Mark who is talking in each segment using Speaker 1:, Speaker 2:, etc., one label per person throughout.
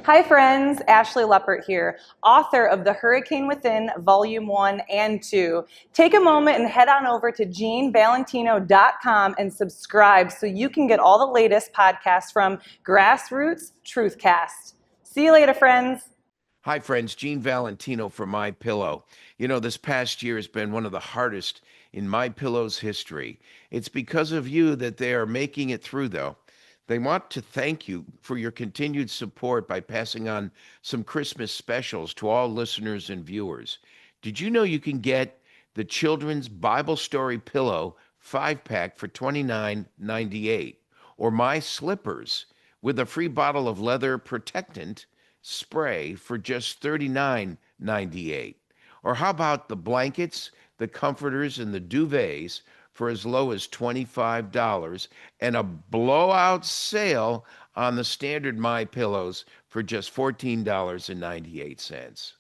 Speaker 1: Hi friends, Ashley Leppert here, author of The Hurricane Within, Volume 1 and 2. Take a moment and head on over to GeneValentino.com and subscribe so you can get all the latest podcasts from Grassroots Truthcast. See you later, friends.
Speaker 2: Hi, friends. Gene Valentino for My Pillow. You know, this past year has been one of the hardest in My Pillow's history. It's because of you that they are making it through, though. They want to thank you for your continued support by passing on some Christmas specials to all listeners and viewers. Did you know you can get the Children's Bible Story Pillow 5-pack for $29.98, or My Slippers with a free bottle of leather protectant spray for just $39.98? Or how about the blankets, the comforters, and the duvets for as low as $25, and a blowout sale on the standard My Pillows for just $14.98?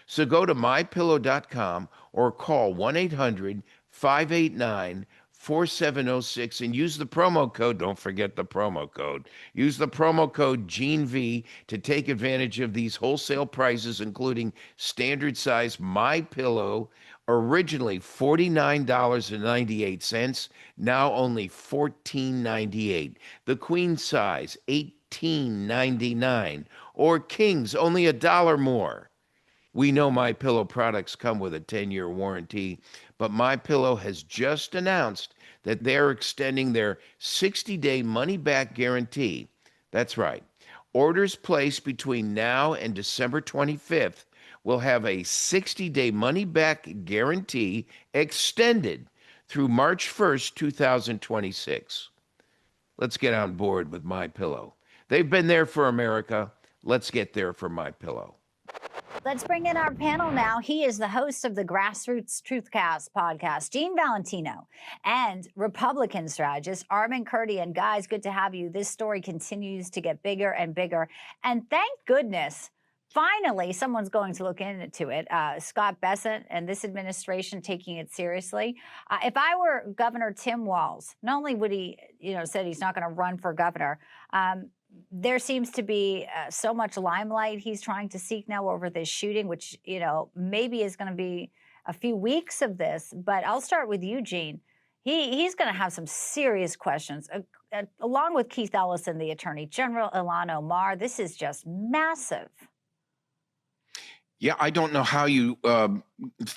Speaker 2: So go to mypillow.com or call 1-800-589-4706 and use the promo code. Don't forget the promo code. Use the promo code GeneV to take advantage of these wholesale prices, including standard size My Pillow, originally $49.98, now only $14.98. The queen size, $18.99, or kings, only $1 more. We know My Pillow products come with a 10-year warranty, but My Pillow has just announced that they're extending their 60-day money-back guarantee. That's right. Orders placed between now and December 25th will have a 60-day money-back guarantee extended through March 1st, 2026. Let's get on board with My Pillow. They've been there for America. Let's get there for My Pillow.
Speaker 3: Let's bring in our panel now. He is the host of the Grassroots Truthcast podcast, Gene Valentino, and Republican strategist Armand Kurdi. And guys, good to have you. This story continues to get bigger and bigger. And thank goodness, finally, someone's going to look into it. Scott Bessent and this administration taking it seriously. If I were Governor Tim Walz, not only would he, said he's not going to run for governor, there seems to be so much limelight he's trying to seek now over this shooting, which, maybe is going to be a few weeks of this. But I'll start with you, Gene. He's going to have some serious questions, along with Keith Ellison, the Attorney General, Ilhan Omar. This is just massive.
Speaker 2: Yeah, I don't know how you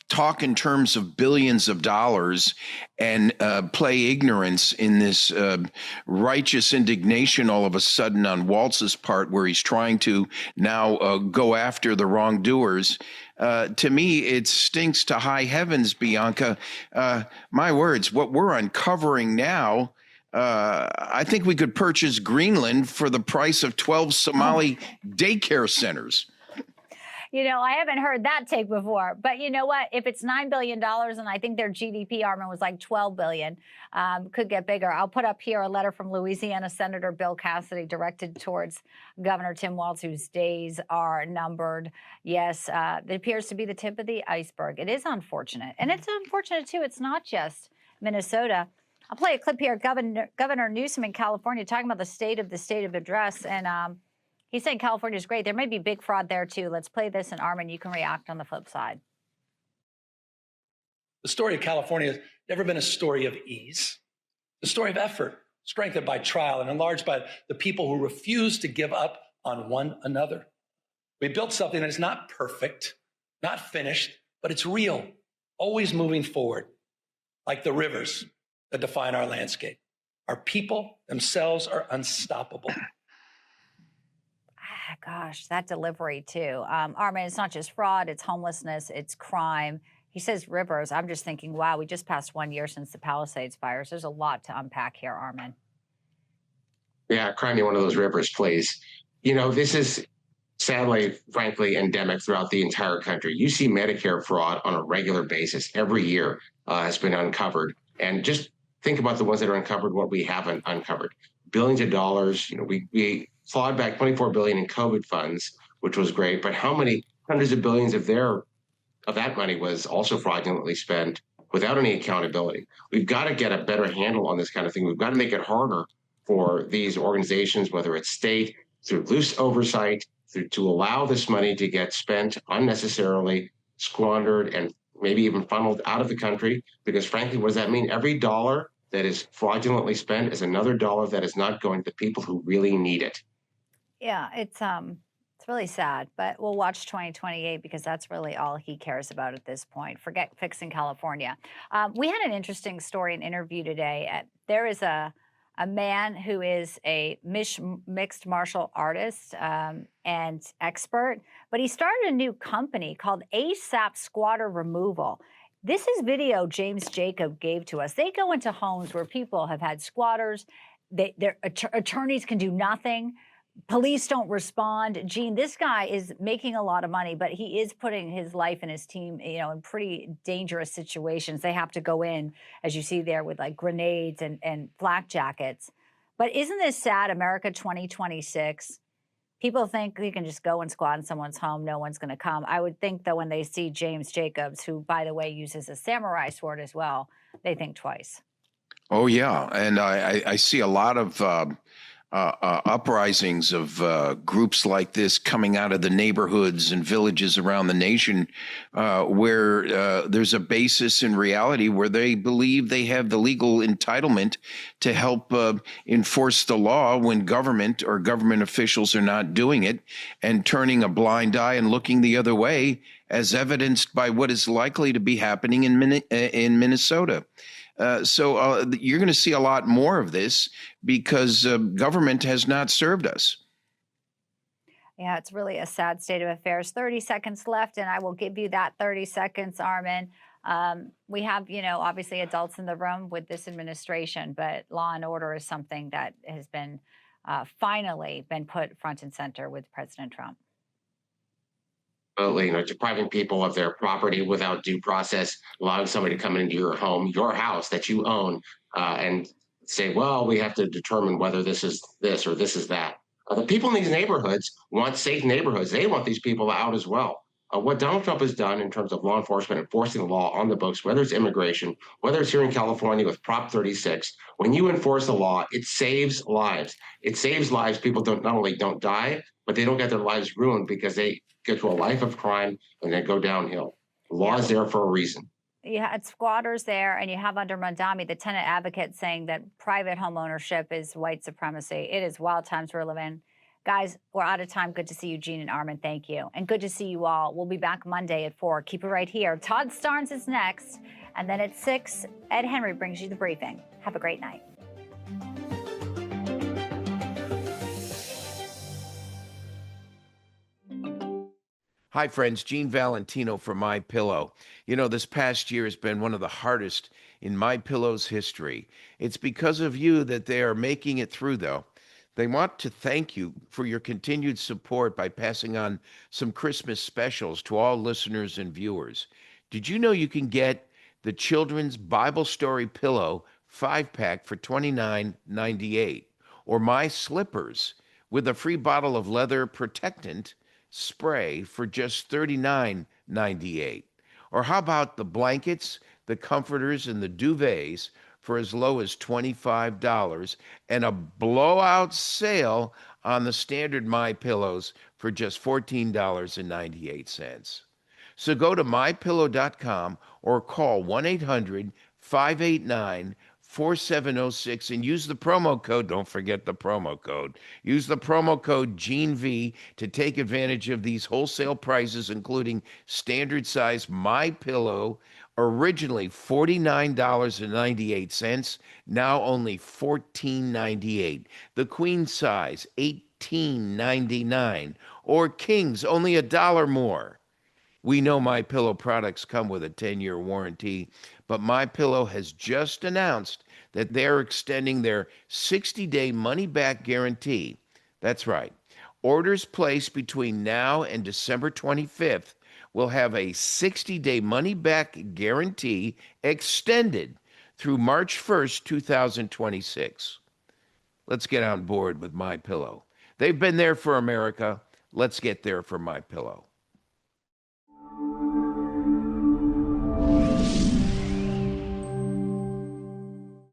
Speaker 2: talk in terms of billions of dollars and play ignorance in this righteous indignation all of a sudden on Walz's part, where he's trying to now go after the wrongdoers. To me, it stinks to high heavens, Bianca. My words, what we're uncovering now, I think we could purchase Greenland for the price of 12 Somali daycare centers.
Speaker 3: I haven't heard that take before. But you know what? If it's $9 billion, and I think their GDP, Armand, was like $12 billion, could get bigger. I'll put up here a letter from Louisiana Senator Bill Cassidy directed towards Governor Tim Walz, whose days are numbered. Yes, it appears to be the tip of the iceberg. It is unfortunate. And it's unfortunate, too. It's not just Minnesota. I'll play a clip here. Governor Newsom in California talking about the state of address. And he said California is great. There may be big fraud there, too. Let's play this, and Armand, you can react on the flip side.
Speaker 4: The story of California has never been a story of ease. The story of effort, strengthened by trial and enlarged by the people who refuse to give up on one another. We built something that is not perfect, not finished, but it's real, always moving forward, like the rivers that define our landscape. Our people themselves are unstoppable.
Speaker 3: Gosh, that delivery, too. Armand, it's not just fraud, it's homelessness, it's crime. He says rivers. I'm just thinking, wow, we just passed 1 year since the Palisades fires. There's a lot to unpack here, Armand.
Speaker 5: Yeah, cry me one of those rivers, please. This is sadly, frankly, endemic throughout the entire country. You see Medicare fraud on a regular basis. Every year has been uncovered. And just think about the ones that are uncovered, what we haven't uncovered. Billions of dollars. We clawed back $24 billion in COVID funds, which was great. But how many hundreds of billions of that money was also fraudulently spent without any accountability? We've got to get a better handle on this kind of thing. We've got to make it harder for these organizations, whether it's state, through loose oversight, to allow this money to get spent unnecessarily, squandered, and maybe even funneled out of the country. Because frankly, what does that mean? Every dollar that is fraudulently spent is another dollar that is not going to people who really need it.
Speaker 3: Yeah, it's really sad, but we'll watch 2028 because that's really all he cares about at this point. Forget fixing California. We had an interesting story and interview today. There is a man who is a mixed martial artist and expert, but he started a new company called ASAP Squatter Removal. This is video James Jacob gave to us. They go into homes where people have had squatters. Their attorneys can do nothing. Police don't respond. Gene, this guy is making a lot of money, but he is putting his life and his team, in pretty dangerous situations. They have to go in, as you see there, with like grenades and flak jackets. But isn't this sad? America 2026. People think you can just go and squat in someone's home. No one's going to come. I would think, though, when they see James Jacobs, who, by the way, uses a samurai sword as well, they think twice.
Speaker 2: Oh, yeah. And I see a lot of uprisings of groups like this coming out of the neighborhoods and villages around the nation where there's a basis in reality where they believe they have the legal entitlement to help enforce the law when government or government officials are not doing it, and turning a blind eye and looking the other way, as evidenced by what is likely to be happening in Minnesota. So you're going to see a lot more of this because government has not served us.
Speaker 3: Yeah, it's really a sad state of affairs. 30 seconds left, and I will give you that 30 seconds, Armin. We have, obviously adults in the room with this administration, but law and order is something that has been finally been put front and center with President Trump.
Speaker 5: Depriving people of their property without due process, allowing somebody to come into your home, your house that you own, and say, well, we have to determine whether this is this or this is that. The people in these neighborhoods want safe neighborhoods. They want these people out as well. What Donald Trump has done in terms of law enforcement enforcing the law on the books, whether it's immigration, whether it's here in California with Prop 36, when you enforce the law, it saves lives. It saves lives. People not only don't die, but they don't get their lives ruined because they get to a life of crime and then go downhill. The law is there for a reason.
Speaker 3: You had squatters there, and you have under Mondami, the tenant advocate, saying that private home ownership is white supremacy. It is wild times we're living. Guys, we're out of time. Good to see you, Gene and Armin. Thank you. And good to see you all. We'll be back Monday at 4. Keep it right here. Todd Starnes is next. And then at 6, Ed Henry brings you the briefing. Have a great night.
Speaker 2: Hi, friends. Gene Valentino for MyPillow. This past year has been one of the hardest in MyPillow's history. It's because of you that they are making it through, though. They want to thank you for your continued support by passing on some Christmas specials to all listeners and viewers. Did you know you can get the Children's Bible Story Pillow 5-pack for $29.98, or My Slippers with a free bottle of leather protectant spray for just $39.98? Or how about the blankets, the comforters, and the duvets for as low as $25, and a blowout sale on the standard My Pillows for just $14.98. So go to mypillow.com or call 1-800-589-4706 and use the promo code. Don't forget the promo code. Use the promo code GeneV to take advantage of these wholesale prices, including standard size My Pillow, originally $49.98, now only $14.98. The queen size, $18.99, or kings, only $1 more. We know MyPillow products come with a 10-year warranty, but MyPillow has just announced that they're extending their 60-day money-back guarantee. That's right. Orders placed between now and December 25th will have a 60-day money-back guarantee extended through March 1st, 2026. Let's get on board with MyPillow. They've been there for America. Let's get there for MyPillow.